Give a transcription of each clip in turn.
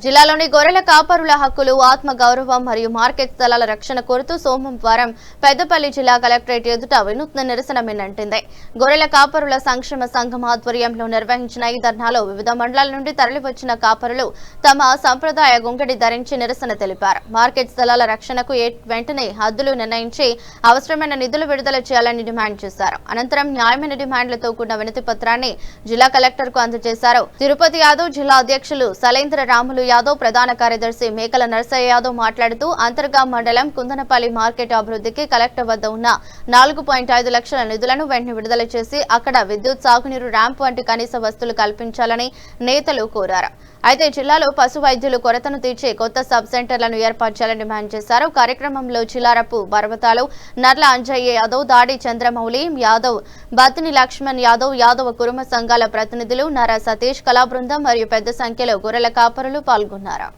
జిల్లాలోని గొర్రెల కాపరుల హక్కులు, ఆత్మ గౌరవం మరియు మార్కెట్ స్థలాల రక్షణ కోరుతూ సోమవారం పెద్దపల్లి జిల్లా కలెక్టరేట్ ఎదుట వినూత్న నిరసన మిన్నంటింది. గొర్రెల కాపరుల సంక్షేమ సంఘం ఆధ్వర్యంలో నిర్వహించిన ఈ ధర్నాలో వివిధ మండలాల నుండి తరలివచ్చిన కాపరులు తమ సంప్రదాయ గుంగడి ధరించి నిరసన తెలిపారు. మార్కెట్ స్థలాల రక్షణకు వెంటనే హద్దులు నిర్ణయించి అవసరమైన నిధులు విడుదల చేయాలని డిమాండ్ చేశారు. అనంతరం న్యాయమైన డిమాండ్లతో కూడిన వినతి పత్రాన్ని జిల్లా కలెక్టర్ కు అందజేశారు. తిరుపతి యాదవ్ జిల్లా అధ్యక్షులు సలేంద్ర రాములు యాదవ్, ప్రధాన కార్యదర్శి మేకల నరసయ్య యాదవ్ మాట్లాడుతూ అంతర్గా మండలం కుందనపల్లి మార్కెట్ అభివృద్ధికి కలెక్టర్ వద్ద ఉన్న 4.5 లక్షల నిధులను వెంటనే విడుదల చేసి అక్కడ విద్యుత్, సాగునీరు, ర్యాంప్ వంటి కనీస వస్తువులు కల్పించాలని నేతలు కోరారు. అయితే జిల్లాలో పశు వైద్యులు కొరతను తీర్చే కొత్త సబ్ సెంటర్లను ఏర్పాటు చేయాలని డిమాండ్ చేశారు. కార్యక్రమంలో చిలారపు పర్వతాలు, నర్ల అంజయ్య యాదవ్, దాడి చంద్రమౌళి యాదవ్, బత్తిని లక్ష్మణ్ యాదవ్, యాదవ కురుమ సంఘాల ప్రతినిధులు, నర సతీష్, కళా బృందం మరియు పెద్ద సంఖ్యలో గొర్రెల కాపరులు పాల్గొన్నారు.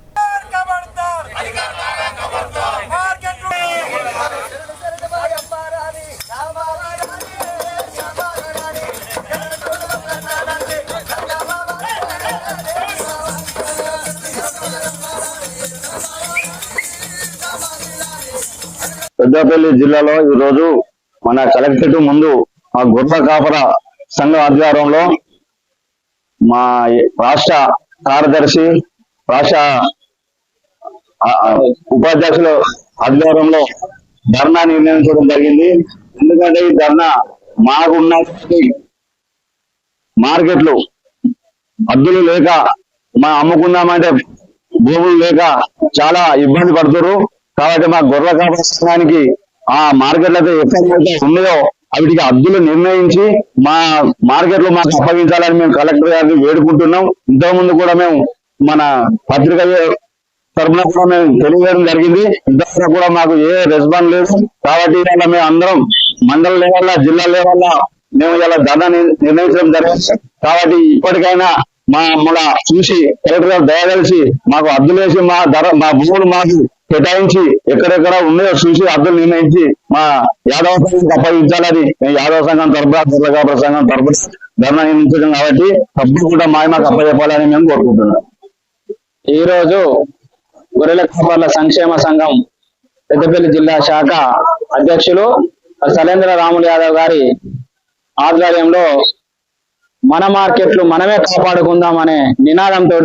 పెద్దపల్లి జిల్లాలో ఈ రోజు మన కలెక్టరేట్ ముందు మా గొర్రెల కాపర సంఘం ఆధ్వర్యంలో మా రాష్ట్ర కార్యదర్శి, రాష్ట్ర ఉపాధ్యక్షుల ఆధ్వర్యంలో ధర్నా నిర్ణయించడం జరిగింది. ఎందుకంటే ఈ ధర్నా మాకున్న మార్కెట్లు హద్దులు లేక మా అమ్ముకుందామంటే భూములు లేక చాలా ఇబ్బంది పడుతున్నారు. కాబట్టి మా గొర్రెల కాపర సంఘానికి ఆ మార్కెట్లు అయితే ఎక్కడైతే ఉన్నాయో వాటికి హద్దులు నిర్ణయించి మా మార్కెట్లు మాకు అప్పగించాలని మేము కలెక్టర్ గారిని వేడుకుంటున్నాం. ఇంతకుముందు కూడా మేము మన పత్రిక తరఫున కూడా మేము తెలియజేయడం జరిగింది. ఇంతవరకు కూడా మాకు ఏ రెస్పాన్స్ లేదు. కాబట్టి ఇవాళ మేము అందరం మండల లెవెల్, జిల్లా లెవెల్ మేము ఇలా ధర్నా నిర్ణయించడం జరిగింది. కాబట్టి ఇప్పటికైనా మన చూసి కలెక్టర్ గారు దయగలిసి మాకు హద్దులు వేసి మా భూములు మాకు కేటాయించి ఎక్కడెక్కడ ఉన్నాయో చూసి హద్దులు నిర్ణయించి మా యాదవ సంఘం అప్పగించాలని యాదవ సంఘం తరపున, గొర్రెల కాపర సంఘం తరపున ధర్నా నిర్ణయించడం కాబట్టి తప్పకుండా మాకు అప్పచెప్పాలని మేము కోరుకుంటున్నాం. ఈ రోజు గొర్రెల కాపర్ల సంక్షేమ సంఘం పెద్దపల్లి జిల్లా శాఖ అధ్యక్షులు సలేంద్ర రాములు యాదవ్ గారి ఆధ్వర్యంలో మన మార్కెట్లు మనమే కాపాడుకుందాం అనే నినాదంతో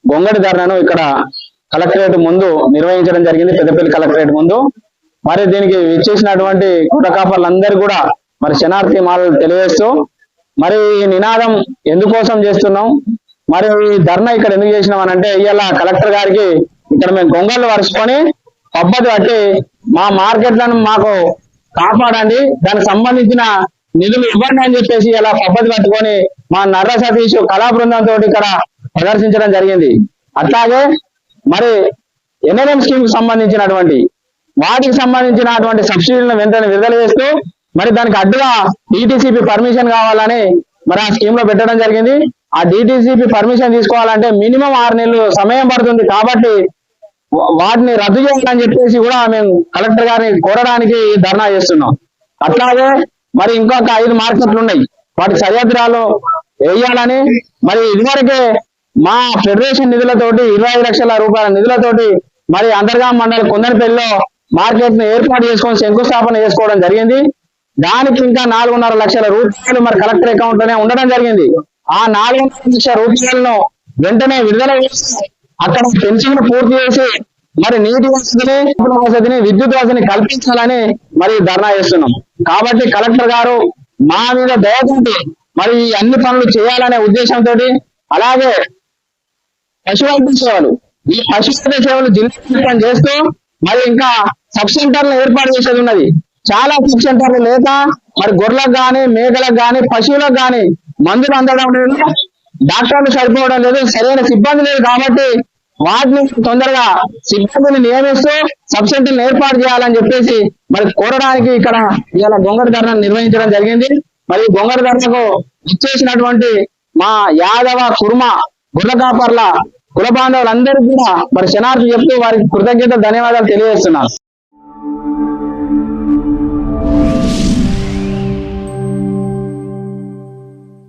గొంగడి ధర్నాను ఇక్కడ కలెక్టరేట్ ముందు నిర్వహించడం జరిగింది. పెద్దపల్లి కలెక్టరేట్ ముందు మరి దీనికి విచ్చేసినటువంటి గొర్రెల కాపర్లందరూ కూడా మరి శనార్థి మాటలు తెలియజేస్తూ మరి ఈ నినాదం ఎందుకోసం చేస్తున్నాం, మరి ఈ ధర్నా ఇక్కడ ఎందుకు చేసినాం అని అంటే ఇవాళ కలెక్టర్ గారికి ఇక్కడ మేము గొంగళ్ళు వరుసుకొని పద్ధతి బట్టి మా మార్కెట్లను మాకు కాపాడండి, దానికి సంబంధించిన నిధులు ఇవ్వండి అని చెప్పేసి ఇలా పద్ధతి పట్టుకొని మా నర్ర సతీష్, కళా బృందంతో ఇక్కడ ప్రదర్శించడం జరిగింది. అట్లాగే మరి ఎన్ఎల్ఎం స్కీమ్ కి సంబంధించినటువంటి వాటికి సంబంధించినటువంటి సబ్సిడీలను వెంటనే విడుదల చేస్తూ మరి దానికి అడ్డుగా డిటిసిపి పర్మిషన్ కావాలని మరి ఆ స్కీమ్ లో పెట్టడం జరిగింది. ఆ డిటిసిపి పర్మిషన్ తీసుకోవాలంటే మినిమం 6 నెలలు సమయం పడుతుంది. కాబట్టి వాటిని రద్దు చేయాలని చెప్పేసి కూడా మేము కలెక్టర్ గారిని కోరడానికి ధర్నా చేస్తున్నాం. అట్లాగే మరి ఇంకొక 5 మార్కెట్లు ఉన్నాయి, వాటి సరిహద్దురాలు వేయాలని మరి ఇదివరకే మా ఫెడరేషన్ నిధులతోటి 25 లక్షల రూపాయల నిధులతోటి మరి అంతర్గా మండలి కుందనపల్లిలో మార్కెట్ ను ఏర్పాటు చేసుకొని శంకుస్థాపన చేసుకోవడం జరిగింది. దానికి ఇంకా 4.5 లక్షల రూపాయలు మరి కలెక్టర్ అకౌంట్ లోనే ఉండడం జరిగింది. ఆ 4.5 లక్షల రూపాయలను వెంటనే విడుదల చేసి అక్కడ పెన్షన్ పూర్తి చేసి మరి నీటి వసతిని, విద్యుత్ వసతిని కల్పించాలని మరి ధర్నా చేస్తున్నాం. కాబట్టి కలెక్టర్ గారు మా మీద దయచేసి మరి ఈ అన్ని పనులు చేయాలనే ఉద్దేశంతో, అలాగే పశువైద్య సేవలు, ఈ పశువైద్య సేవలు జిల్లా చేస్తూ మరి ఇంకా సబ్ సెంటర్లు ఏర్పాటు చేసేది ఉన్నది. చాలా సబ్ సెంటర్లు లేక మరి గొర్రెలకు గాని, మేకలకు గాని, పశువులకు గాని మందులు అందడం లేదు, డాక్టర్లు సరిపోవడం లేదు, సరైన సిబ్బంది లేదు. కాబట్టి వాటిని తొందరగా సిబ్బందిని నియమిస్తూ సబ్ సెంటర్లు ఏర్పాటు చేయాలని చెప్పేసి మరి కోరడానికి ఇక్కడ ఇవాళ గొంగడి ధర్నా నిర్వహించడం జరిగింది. మరి గొంగడి ధర్నకు ఇచ్చేసినటువంటి మా యాదవ, కుర్మ, గొర్రెల కాపర్ల కుల బాంధవులందరికీ కూడా మరి శనార్థి చెప్తూ వారికి కృతజ్ఞత, ధన్యవాదాలు తెలియజేస్తున్నాను.